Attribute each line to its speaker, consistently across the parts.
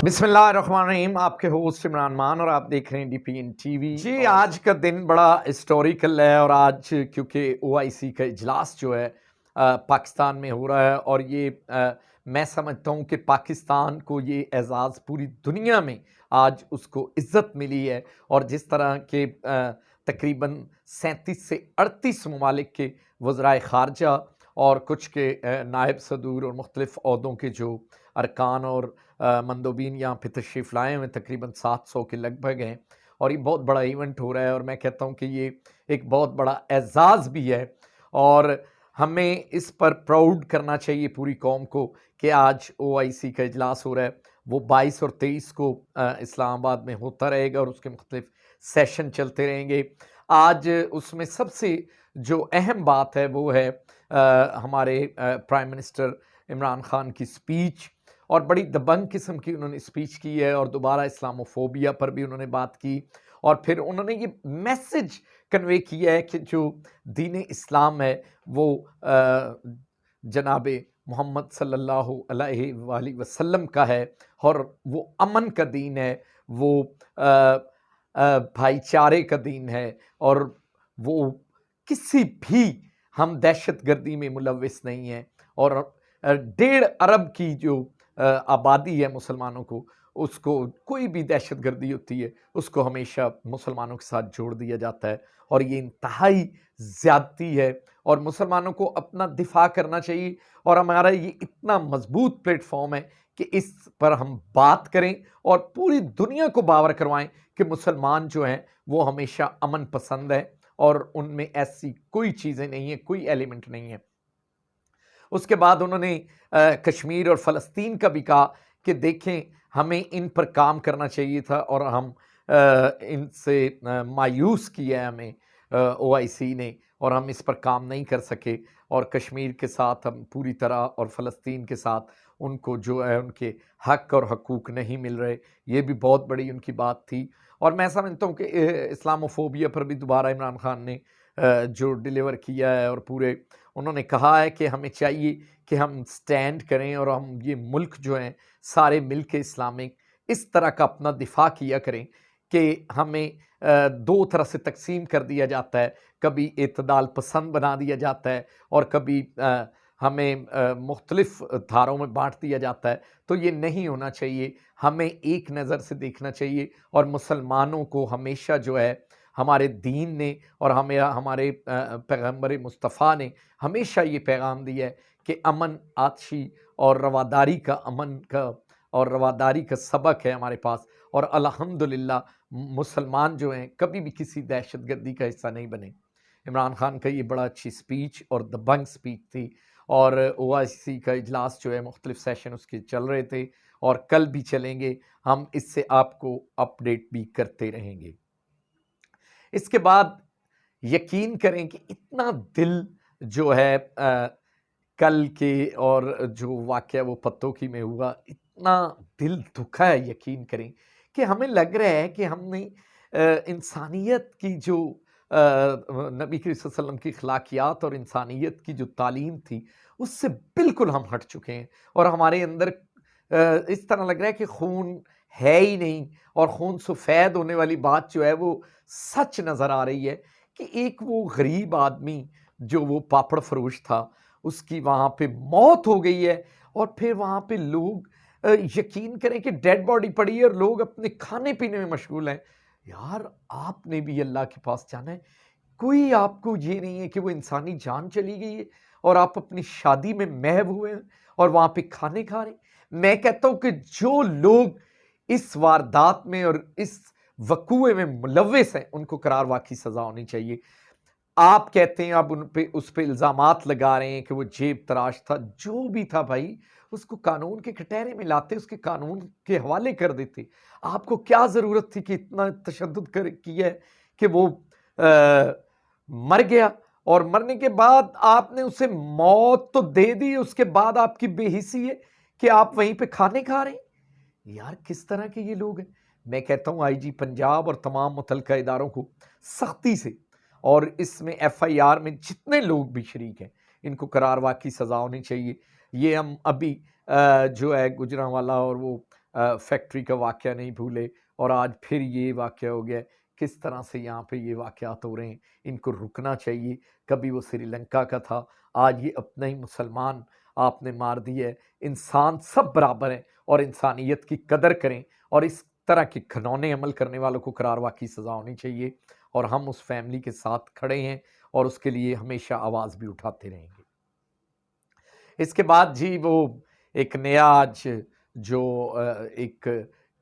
Speaker 1: बिस्मिल्लाहिर्रहमानिर्रहीम। आपके होस्ट इमरान मान और आप देख रहे हैं डीपीएन टीवी। जी, आज का दिन बड़ा हिस्टोरिकल है और आज क्योंकि ओआईसी का इजलास जो है पाकिस्तान में हो रहा है और ये मैं समझता हूँ कि पाकिस्तान को ये एजाज़ पूरी दुनिया में आज उसको इज़्ज़त मिली है। और जिस तरह के तकरीबन 37 से 38 ममालिक के वज़राए ख़ारजा और कुछ के नायब सदूर और मुख्तलिफ़ ओहदों के जो अरकान और मंदोबीन यहाँ पे तशरीफ़ लाए हुए तकरीबन 700 के लगभग हैं और ये बहुत बड़ा इवेंट हो रहा है और मैं कहता हूँ कि ये एक बहुत बड़ा एजाज़ भी है और हमें इस पर प्राउड करना चाहिए पूरी कौम को कि आज ओआईसी का इजलास हो रहा है। वो 22 और 23 को इस्लामाबाद में होता रहेगा और उसके मुख्तलिफ सेशन चलते रहेंगे। आज उसमें सबसे जो अहम बात है वो है हमारे प्राइम मिनिस्टर इमरान खान की स्पीच और बड़ी दबंग किस्म की उन्होंने स्पीच की है और दोबारा इस्लामोफोबिया पर भी उन्होंने बात की और फिर उन्होंने ये मैसेज कन्वे किया है कि जो दीन इस्लाम है वो जनाब मोहम्मद सल्लल्लाहु अलैहि वसल्लम का है और वो अमन का दीन है, वो भाईचारे का दीन है और वो किसी भी हम दहशतगर्दी में मुलविस नहीं है। और 1.5 अरब की जो आबादी है मुसलमानों को, उसको कोई भी दहशतगर्दी होती है उसको हमेशा मुसलमानों के साथ जोड़ दिया जाता है और ये इंतहाई ज़्यादती है और मुसलमानों को अपना दिफा करना चाहिए। और हमारा ये इतना मजबूत प्लेटफॉर्म है कि इस पर हम बात करें और पूरी दुनिया को बावर करवाएं कि मुसलमान जो हैं वो हमेशा अमन पसंद है और उनमें ऐसी कोई चीज़ें नहीं है, कोई एलिमेंट नहीं है। उसके बाद उन्होंने कश्मीर और फ़लस्तीन का भी कहा कि देखें हमें इन पर काम करना चाहिए था और हम इनसे मायूस किया है हमें ओआईसी ने और हम इस पर काम नहीं कर सके और कश्मीर के साथ हम पूरी तरह और फ़लस्तीन के साथ उनको जो है उनके हक और हकूक़ नहीं मिल रहे। ये भी बहुत बड़ी उनकी बात थी और मैं समझता हूँ कि इस्लामोफोबिया पर भी दोबारा इमरान खान ने जो डिलीवर किया है और पूरे उन्होंने कहा है कि हमें चाहिए कि हम स्टैंड करें और हम ये मुल्क जो हैं सारे मिल के इस्लामिक इस तरह का अपना दिफा किया करें कि हमें दो तरह से तकसीम कर दिया जाता है, कभी इत्दाल पसंद बना दिया जाता है और कभी हमें मुख्तलिफ धारों में बांट दिया जाता है। तो ये नहीं होना चाहिए, हमें एक नज़र से देखना चाहिए और मुसलमानों को हमेशा जो है हमारे दीन ने और हमें हमारे पैगम्बर मुस्तफ़ा ने हमेशा ये पैगाम दिया है कि अमन आतशी और रवादारी का अमन का और रवादारी का सबक है हमारे पास और अल्हम्दुलिल्लाह मुसलमान जो हैं कभी भी किसी दहशतगर्दी का हिस्सा नहीं बने। इमरान खान का ये बड़ा अच्छी स्पीच और दबंग स्पीच थी और ओआईसी का इजलास जो है मुख्तलिफ सेशन उसके चल रहे थे और कल भी चलेंगे। हम इससे आपको अपडेट भी करते रहेंगे। इसके बाद यकीन करें कि इतना दिल जो है कल के और जो वाक़या वो पत्तों में हुआ, इतना दिल दुखा है यकीन करें कि हमें लग रहा है कि हमने इंसानियत की जो नबी करीम सल्लल्लाहु अलैहि वसल्लम की अखलाकियात और इंसानियत की जो तालीम थी, उससे बिल्कुल हम हट चुके हैं और हमारे अंदर इस तरह लग रहा है कि खून है ही नहीं और खून सफ़ेद होने वाली बात जो है वो सच नज़र आ रही है कि एक वो गरीब आदमी जो वो पापड़ फरोश था उसकी वहाँ पे मौत हो गई है और फिर वहाँ पे लोग यकीन करें कि डेड बॉडी पड़ी है और लोग अपने खाने पीने में मशगूल हैं। यार आपने भी अल्लाह के पास जाना है, कोई आपको ये नहीं है कि वो इंसानी जान चली गई है और आप अपनी शादी में महव हुए हैं और वहाँ पे खाने खा रहे हैं। मैं कहता हूँ कि जो लोग इस वारदात में और इस वकूए में मुलव्विस हैं उनको करार वाक़ई सज़ा होनी चाहिए। आप कहते हैं आप उन पे उस पे इल्ज़ामात लगा रहे हैं कि वो जेब तराश था, जो भी था भाई उसको कानून के कटहरे में लाते, उसके कानून के हवाले कर देते। आपको क्या ज़रूरत थी कि इतना तशद्दुद किया है कि वो मर गया और मरने के बाद आपने उसे मौत तो दे दी, उसके बाद आपकी बेहिसी है कि आप वहीं पे खाने खा रहे हैं। यार किस तरह के ये लोग हैं। मैं कहता हूँ आईजी पंजाब और तमाम मुतलका इदारों को सख्ती से और इसमें एफआईआर में जितने लोग भी शरीक हैं इनको करार वाक़ई सज़ा होनी चाहिए। ये हम अभी जो है गुजरांवाला और वो फैक्ट्री का वाक़या नहीं भूले और आज फिर ये वाक़या हो गया। किस तरह से यहाँ पे ये वाक़यात हो रहे हैं, इनको रुकना चाहिए। कभी वो श्रीलंका का था, आज ये अपना ही मुसलमान आपने मार दिया है। इंसान सब बराबर हैं और इंसानियत की कदर करें और इस तरह के घिनौने अमल करने वालों को करारवा की सज़ा होनी चाहिए और हम उस फैमिली के साथ खड़े हैं और उसके लिए हमेशा आवाज़ भी उठाते रहेंगे। इसके बाद जी वो एक नया आज जो एक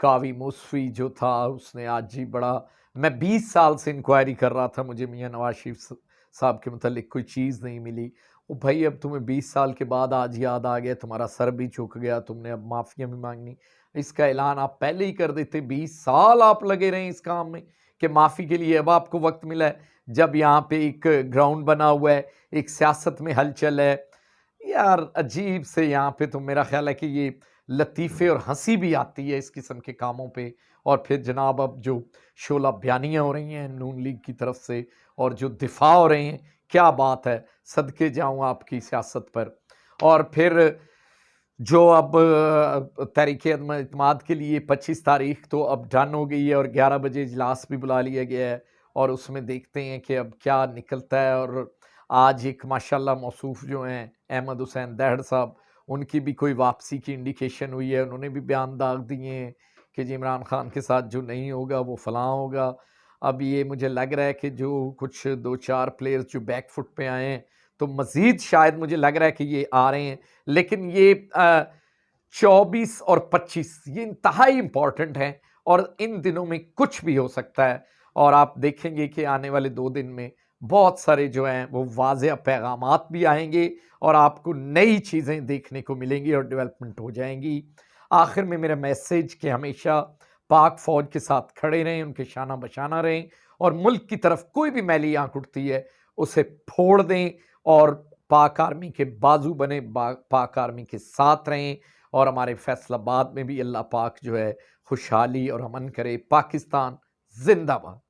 Speaker 1: कावी मुस्फ़ी जो था उसने आज जी बड़ा, मैं 20 साल से इंक्वायरी कर रहा था, मुझे मियाँ नवाज़ शरीफ साहब के मुतालिक कोई चीज़ नहीं मिली। ओ भाई अब तुम्हें 20 साल के बाद आज याद आ गया, तुम्हारा सर भी झुक गया, तुमने अब माफ़िया भी माँगनी। इसका ऐलान आप पहले ही कर देते, 20 साल आप लगे रहे इस काम में कि माफ़ी के लिए अब आपको वक़्त मिला है, जब यहाँ पे एक ग्राउंड बना हुआ है, एक सियासत में हलचल है। यार अजीब से यहाँ पे तो मेरा ख़्याल है कि ये लतीफ़े और हँसी भी आती है इस किस्म के कामों पे। और फिर जनाब अब जो शोला बयानियाँ हो रही हैं नून लीग की तरफ से और जो दिफ़ा हो रहे हैं, क्या बात है, सदके जाऊँ आपकी सियासत पर। और फिर जो अब तहरीक-ए-इत्तेमाद के लिए 25 तारीख तो अब डन हो गई है और 11 बजे इजलास भी बुला लिया गया है और उसमें देखते हैं कि अब क्या निकलता है। और आज एक माशाल्लाह मौसूफ़ जो हैं अहमद हुसैन दहड़ साहब, उनकी भी कोई वापसी की इंडिकेशन हुई है। उन्होंने भी बयान दाग दिए हैं कि जी इमरान खान के साथ जो नहीं होगा वो फ़लाँ होगा। अब ये मुझे लग रहा है कि जो कुछ 2-4 प्लेयर्स जो बैक फुट पे आए हैं, तो मज़ीद शायद मुझे लग रहा है कि ये आ रहे हैं। लेकिन ये 24 और 25 ये इंतहाई इम्पोर्टेंट हैं और इन दिनों में कुछ भी हो सकता है। और आप देखेंगे कि आने वाले 2 दिन में बहुत सारे जो हैं वो वाज़ेह पैगामात भी आएँगे और आपको नई चीज़ें देखने को मिलेंगी और डेवलपमेंट हो जाएँगी। आखिर में मेरा मैसेज कि हमेशा पाक फ़ौज के साथ खड़े रहें, उनके शाना बशाना रहें और मुल्क की तरफ कोई भी मैली आँख उठती है, उसे फोड़ दें और पाक आर्मी के बाजू बने, पाक आर्मी के साथ रहें और हमारे फैसलाबाद में भी अल्लाह पाक जो है खुशहाली और अमन करे। पाकिस्तान ज़िंदाबाद।